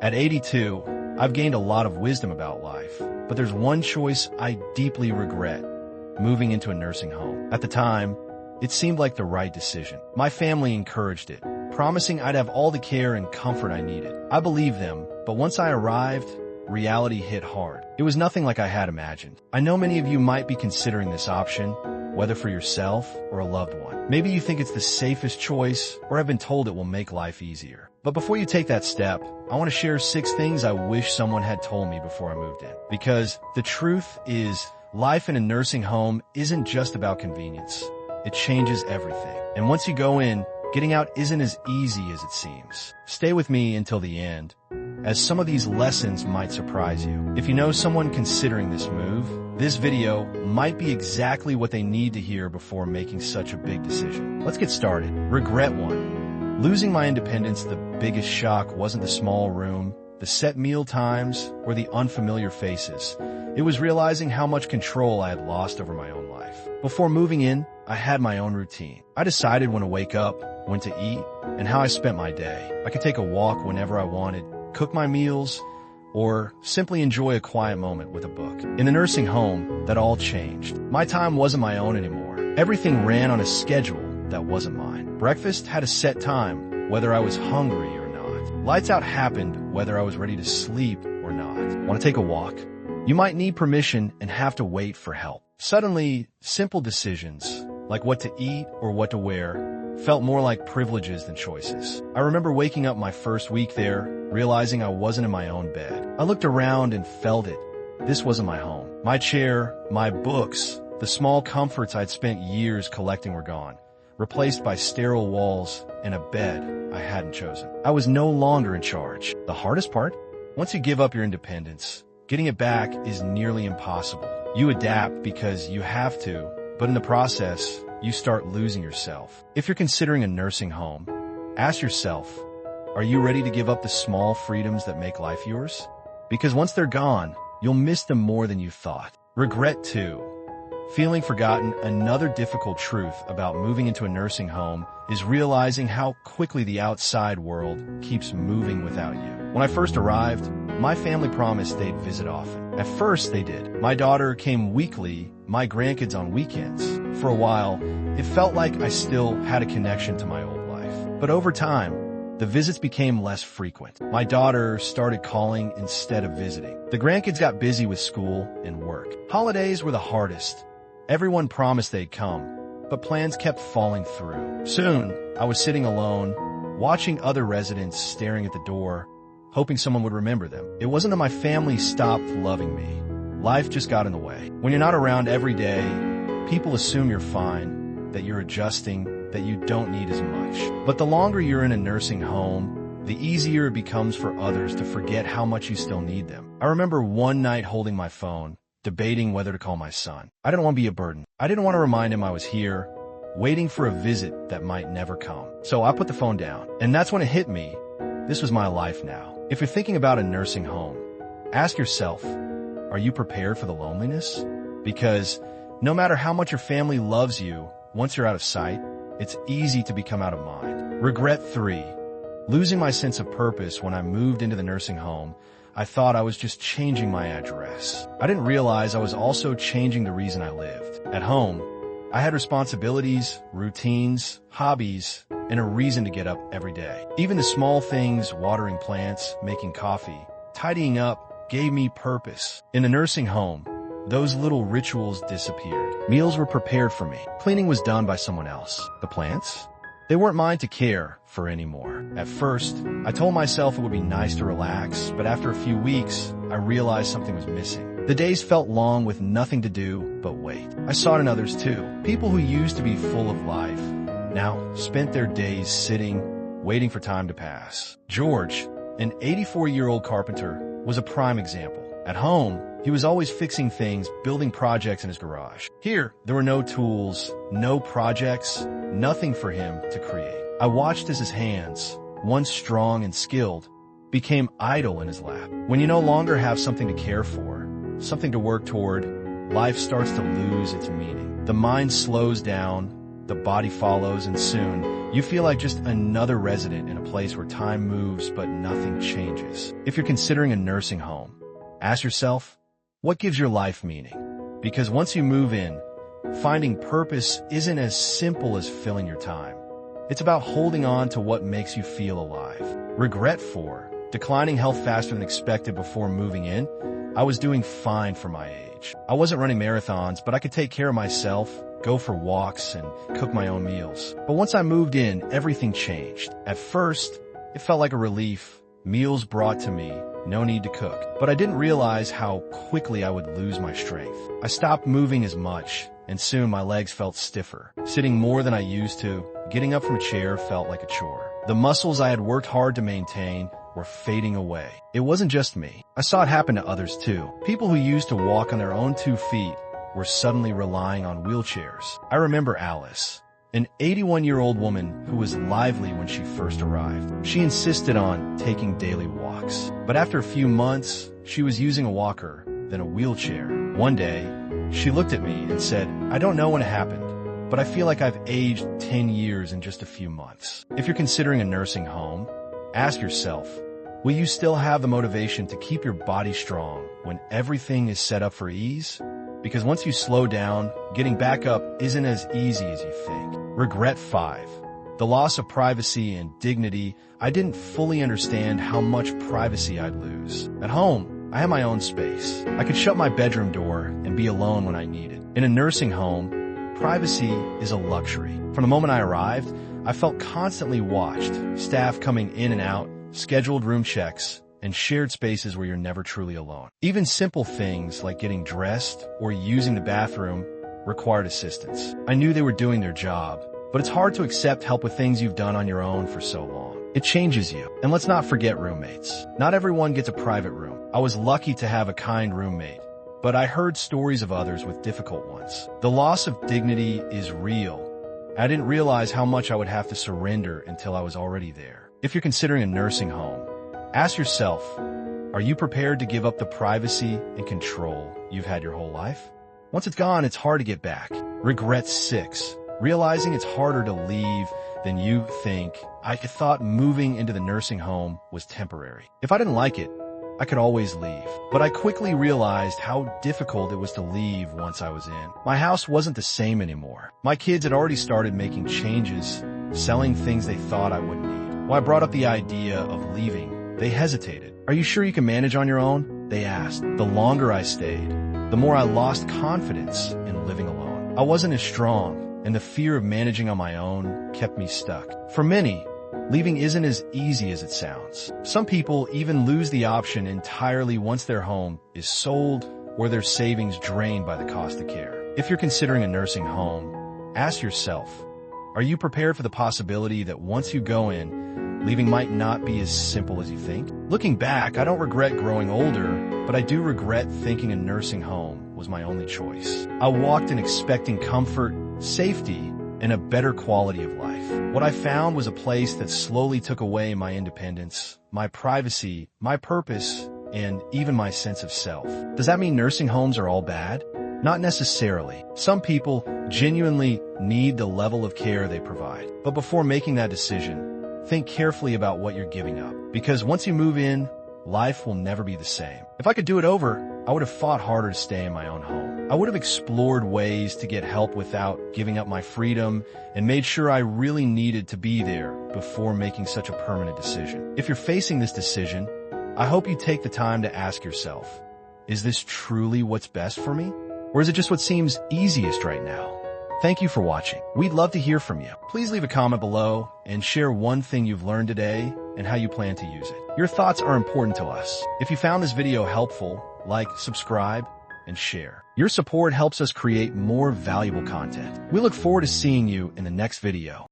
At 82, I've gained a lot of wisdom about life, but there's one choice I deeply regret: moving into a nursing home. At the time, it seemed like the right decision. My family encouraged it, promising I'd have all the care and comfort I needed. I believed them, but once I arrived, reality hit hard. It was nothing like I had imagined. I know many of you might be considering this option, whether for yourself or a loved one. Maybe you think it's the safest choice, or have been told it will make life easier. But before you take that step, I want to share 6 things I wish someone had told me before I moved in. Because the truth is, life in a nursing home isn't just about convenience. It changes everything. And once you go in, getting out isn't as easy as it seems. Stay with me until the end, as some of these lessons might surprise you. If you know someone considering this move, this video might be exactly what they need to hear before making such a big decision. Let's get started. Regret 1. Losing my independence, the biggest shock wasn't the small room, the set meal times, or the unfamiliar faces. It was realizing how much control I had lost over my own life. Before moving in, I had my own routine. I decided when to wake up, when to eat, and how I spent my day. I could take a walk whenever I wanted, cook my meals, or simply enjoy a quiet moment with a book. In the nursing home, that all changed. My time wasn't my own anymore. Everything ran on a schedule that wasn't mine. Breakfast had a set time, whether I was hungry or not. Lights out happened, whether I was ready to sleep or not. Want to take a walk? You might need permission and have to wait for help. Suddenly, simple decisions, like what to eat or what to wear, felt more like privileges than choices. I remember waking up my first week there, realizing I wasn't in my own bed. I looked around and felt it. This wasn't my home. My chair, my books, the small comforts I'd spent years collecting were gone, replaced by sterile walls and a bed I hadn't chosen. I was no longer in charge. The hardest part? Once you give up your independence, getting it back is nearly impossible. You adapt because you have to, but in the process, you start losing yourself. If you're considering a nursing home, ask yourself, are you ready to give up the small freedoms that make life yours? Because once they're gone, you'll miss them more than you thought. Regret 2. Feeling forgotten. Another difficult truth about moving into a nursing home is realizing how quickly the outside world keeps moving without you. When I first arrived, my family promised they'd visit often. At first, they did. My daughter came weekly, my grandkids on weekends. For a while, it felt like I still had a connection to my old life. But over time, the visits became less frequent. My daughter started calling instead of visiting. The grandkids got busy with school and work. Holidays were the hardest. Everyone promised they'd come, but plans kept falling through. Soon, I was sitting alone, watching other residents staring at the door, hoping someone would remember them. It wasn't that my family stopped loving me. Life just got in the way. When you're not around every day, people assume you're fine, that you're adjusting, that you don't need as much. But the longer you're in a nursing home, the easier it becomes for others to forget how much you still need them. I remember one night holding my phone, debating whether to call my son. I didn't want to be a burden. I didn't want to remind him I was here, waiting for a visit that might never come. So I put the phone down. And that's when it hit me. This was my life now. If you're thinking about a nursing home, ask yourself, are you prepared for the loneliness? Because no matter how much your family loves you, once you're out of sight, it's easy to become out of mind. Regret 3. Losing my sense of purpose. When I moved into the nursing home, I thought I was just changing my address. I didn't realize I was also changing the reason I lived. At home, I had responsibilities, routines, hobbies, and a reason to get up every day. Even the small things, watering plants, making coffee, tidying up, gave me purpose. In the nursing home, those little rituals disappeared. Meals were prepared for me. Cleaning was done by someone else. The plants? They weren't mine to care for anymore. At first, I told myself it would be nice to relax, but after a few weeks, I realized something was missing. The days felt long with nothing to do but wait. I saw it in others too. People who used to be full of life now spent their days sitting, waiting for time to pass. George, an 84-year-old carpenter, was a prime example. At home, he was always fixing things, building projects in his garage. Here, there were no tools, no projects, nothing for him to create. I watched as his hands, once strong and skilled, became idle in his lap. When you no longer have something to care for, something to work toward, life starts to lose its meaning. The mind slows down, the body follows, and soon, You feel like just another resident in a place where time moves but nothing changes. If you're considering a nursing home, ask yourself, what gives your life meaning? Because once you move in, finding purpose isn't as simple as filling your time. It's about holding on to what makes you feel alive. Regret 4. Declining health faster than expected before moving in. I was doing fine for my age. I wasn't running marathons, but I could take care of myself, go for walks, and cook my own meals. But once I moved in, everything changed. At first, it felt like a relief. Meals brought to me, no need to cook. But I didn't realize how quickly I would lose my strength. I stopped moving as much, and soon my legs felt stiffer. Sitting more than I used to, getting up from a chair felt like a chore. The muscles I had worked hard to maintain were fading away. It wasn't just me. I saw it happen to others too. People who used to walk on their own 2 feet were suddenly relying on wheelchairs. I remember Alice, an 81-year-old woman who was lively when she first arrived. She insisted on taking daily walks. But after a few months, she was using a walker, then a wheelchair. One day, she looked at me and said, "I don't know when it happened, but I feel like I've aged 10 years in just a few months." If you're considering a nursing home, ask yourself, will you still have the motivation to keep your body strong when everything is set up for ease? Because once you slow down, getting back up isn't as easy as you think. Regret 5. The loss of privacy and dignity. I didn't fully understand how much privacy I'd lose. At home, I had my own space. I could shut my bedroom door and be alone when I needed. In a nursing home, privacy is a luxury. From the moment I arrived, I felt constantly watched, staff coming in and out, scheduled room checks, and shared spaces where you're never truly alone. Even simple things like getting dressed or using the bathroom required assistance. I knew they were doing their job, but it's hard to accept help with things you've done on your own for so long. It changes you. And let's not forget roommates. Not everyone gets a private room. I was lucky to have a kind roommate, but I heard stories of others with difficult ones. The loss of dignity is real. I didn't realize how much I would have to surrender until I was already there. If you're considering a nursing home, ask yourself, are you prepared to give up the privacy and control you've had your whole life? Once it's gone, it's hard to get back. Regret 6. Realizing it's harder to leave than you think. I thought moving into the nursing home was temporary. If I didn't like it, I could always leave. But I quickly realized how difficult it was to leave once I was in. My house wasn't the same anymore. My kids had already started making changes, selling things they thought I wouldn't need. When I brought up the idea of leaving, they hesitated. "Are you sure you can manage on your own?" they asked. The longer I stayed, the more I lost confidence in living alone. I wasn't as strong, and the fear of managing on my own kept me stuck. For many, leaving isn't as easy as it sounds. Some people even lose the option entirely once their home is sold or their savings drained by the cost of care. If you're considering a nursing home, ask yourself, are you prepared for the possibility that once you go in, leaving might not be as simple as you think? Looking back, I don't regret growing older, but I do regret thinking a nursing home was my only choice. I walked in expecting comfort, safety, and a better quality of life. What I found was a place that slowly took away my independence, my privacy, my purpose, and even my sense of self. Does that mean nursing homes are all bad? Not necessarily. Some people genuinely need the level of care they provide. But before making that decision, think carefully about what you're giving up. Because once you move in, life will never be the same. If I could do it over, I would have fought harder to stay in my own home. I would have explored ways to get help without giving up my freedom and made sure I really needed to be there before making such a permanent decision. If you're facing this decision, I hope you take the time to ask yourself, is this truly what's best for me? Or is it just what seems easiest right now? Thank you for watching. We'd love to hear from you. Please leave a comment below and share one thing you've learned today and how you plan to use it. Your thoughts are important to us. If you found this video helpful, like, subscribe, and share. Your support helps us create more valuable content. We look forward to seeing you in the next video.